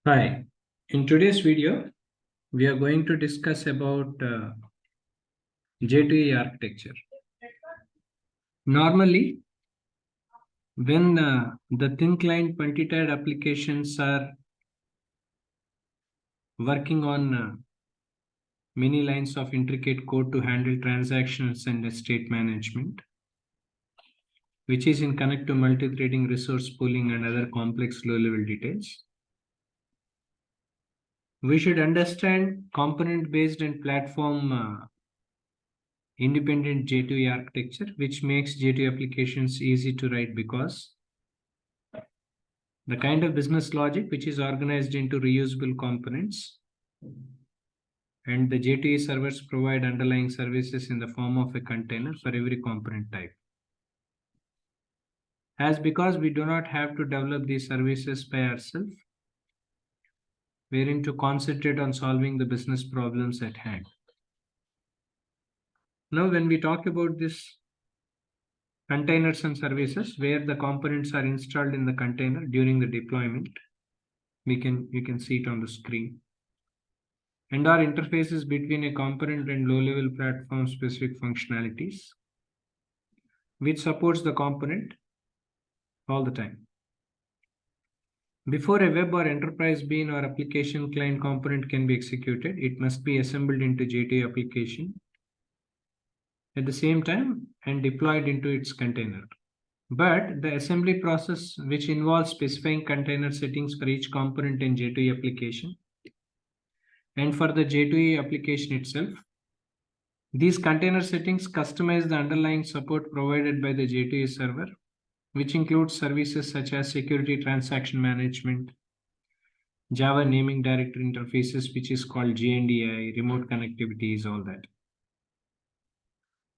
Hi, in today's video, we are going to discuss about J2EE architecture. Normally, when the thin client multi-tied applications are working on many lines of intricate code to handle transactions and state management, which is in connect to multi-threading, resource pooling, and other complex low-level details, we should understand component-based and platform independent J2EE architecture, which makes J2 applications easy to write because the kind of business logic which is organized into reusable components, and the J2EE servers provide underlying services in the form of a container for every component type. As because we do not have to develop these services by ourselves, wherein to concentrate on solving the business problems at hand. Now, when we talk about this containers and services where the components are installed in the container during the deployment, you can see it on the screen, and are interfaces between a component and low-level platform specific functionalities which supports the component all the time. Before a web or enterprise bean or application client component can be executed, it must be assembled into J2EE application at the same time and deployed into its container. But the assembly process, which involves specifying container settings for each component in J2EE application and for the J2EE application itself, these container settings customize the underlying support provided by the J2EE server, which includes services such as security transaction management, Java naming directory interfaces, which is called JNDI, remote connectivities, all that.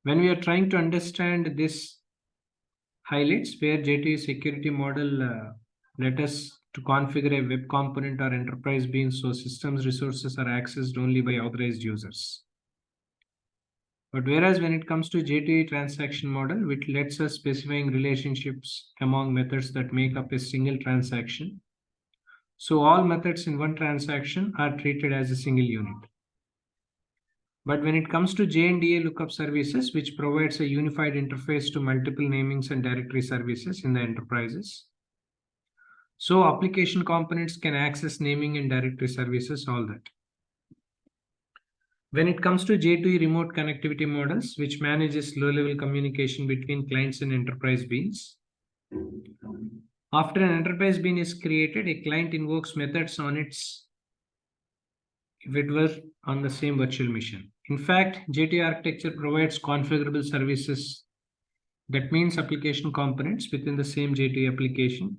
When we are trying to understand this highlights where J2EE security model let us to configure a web component or enterprise bean so systems resources are accessed only by authorized users. But whereas when it comes to J2EE transaction model, which lets us specifying relationships among methods that make up a single transaction. So all methods in one transaction are treated as a single unit. But when it comes to JNDA lookup services, which provides a unified interface to multiple namings and directory services in the enterprises. So application components can access naming and directory services, all that. When it comes to J2EE remote connectivity models, which manages low-level communication between clients and enterprise beans. After an enterprise bean is created, a client invokes methods on its, if it were on the same virtual machine. In fact, J2EE architecture provides configurable services. That means application components within the same J2EE application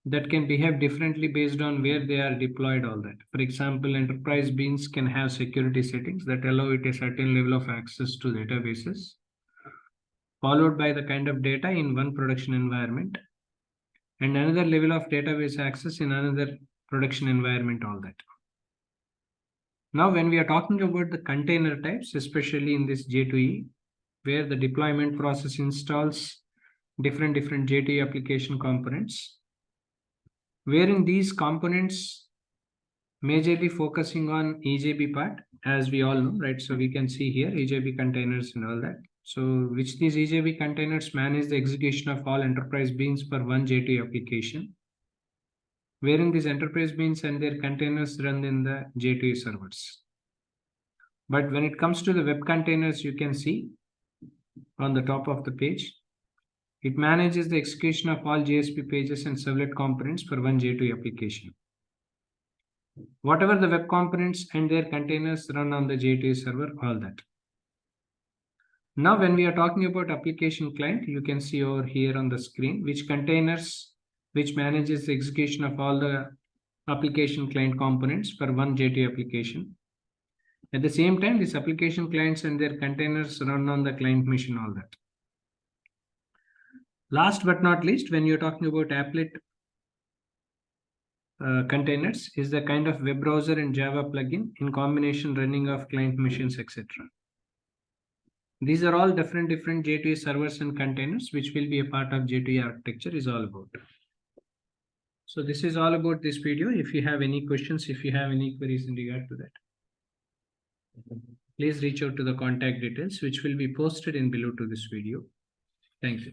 that can behave differently based on where they are deployed, all that. For example, enterprise beans can have security settings that allow it a certain level of access to databases, followed by the kind of data in one production environment, and another level of database access in another production environment, all that. Now, when we are talking about the container types, especially in this J2EE, where the deployment process installs different J2EE application components, wherein these components majorly focusing on EJB part, as we all know, right? So we can see here EJB containers and all that. So which these EJB containers manage the execution of all enterprise beans for one J2EE application, wherein these enterprise beans and their containers run in the J2EE servers. But when it comes to the web containers, you can see on the top of the page, it manages the execution of all JSP pages and servlet components for one J2EE application. Whatever the web components and their containers run on the J2EE server, all that. Now, when we are talking about application client, you can see over here on the screen, which manages the execution of all the application client components for one J2EE application. At the same time, these application clients and their containers run on the client machine, all that. Last but not least, when you're talking about applet containers, is the kind of web browser and Java plugin in combination running of client machines, etc. These are all different J2EE servers and containers, which will be a part of J2EE architecture is all about. So this is all about this video. If you have any questions, if you have any queries in regard to that, please reach out to the contact details, which will be posted in below to this video. Thank you.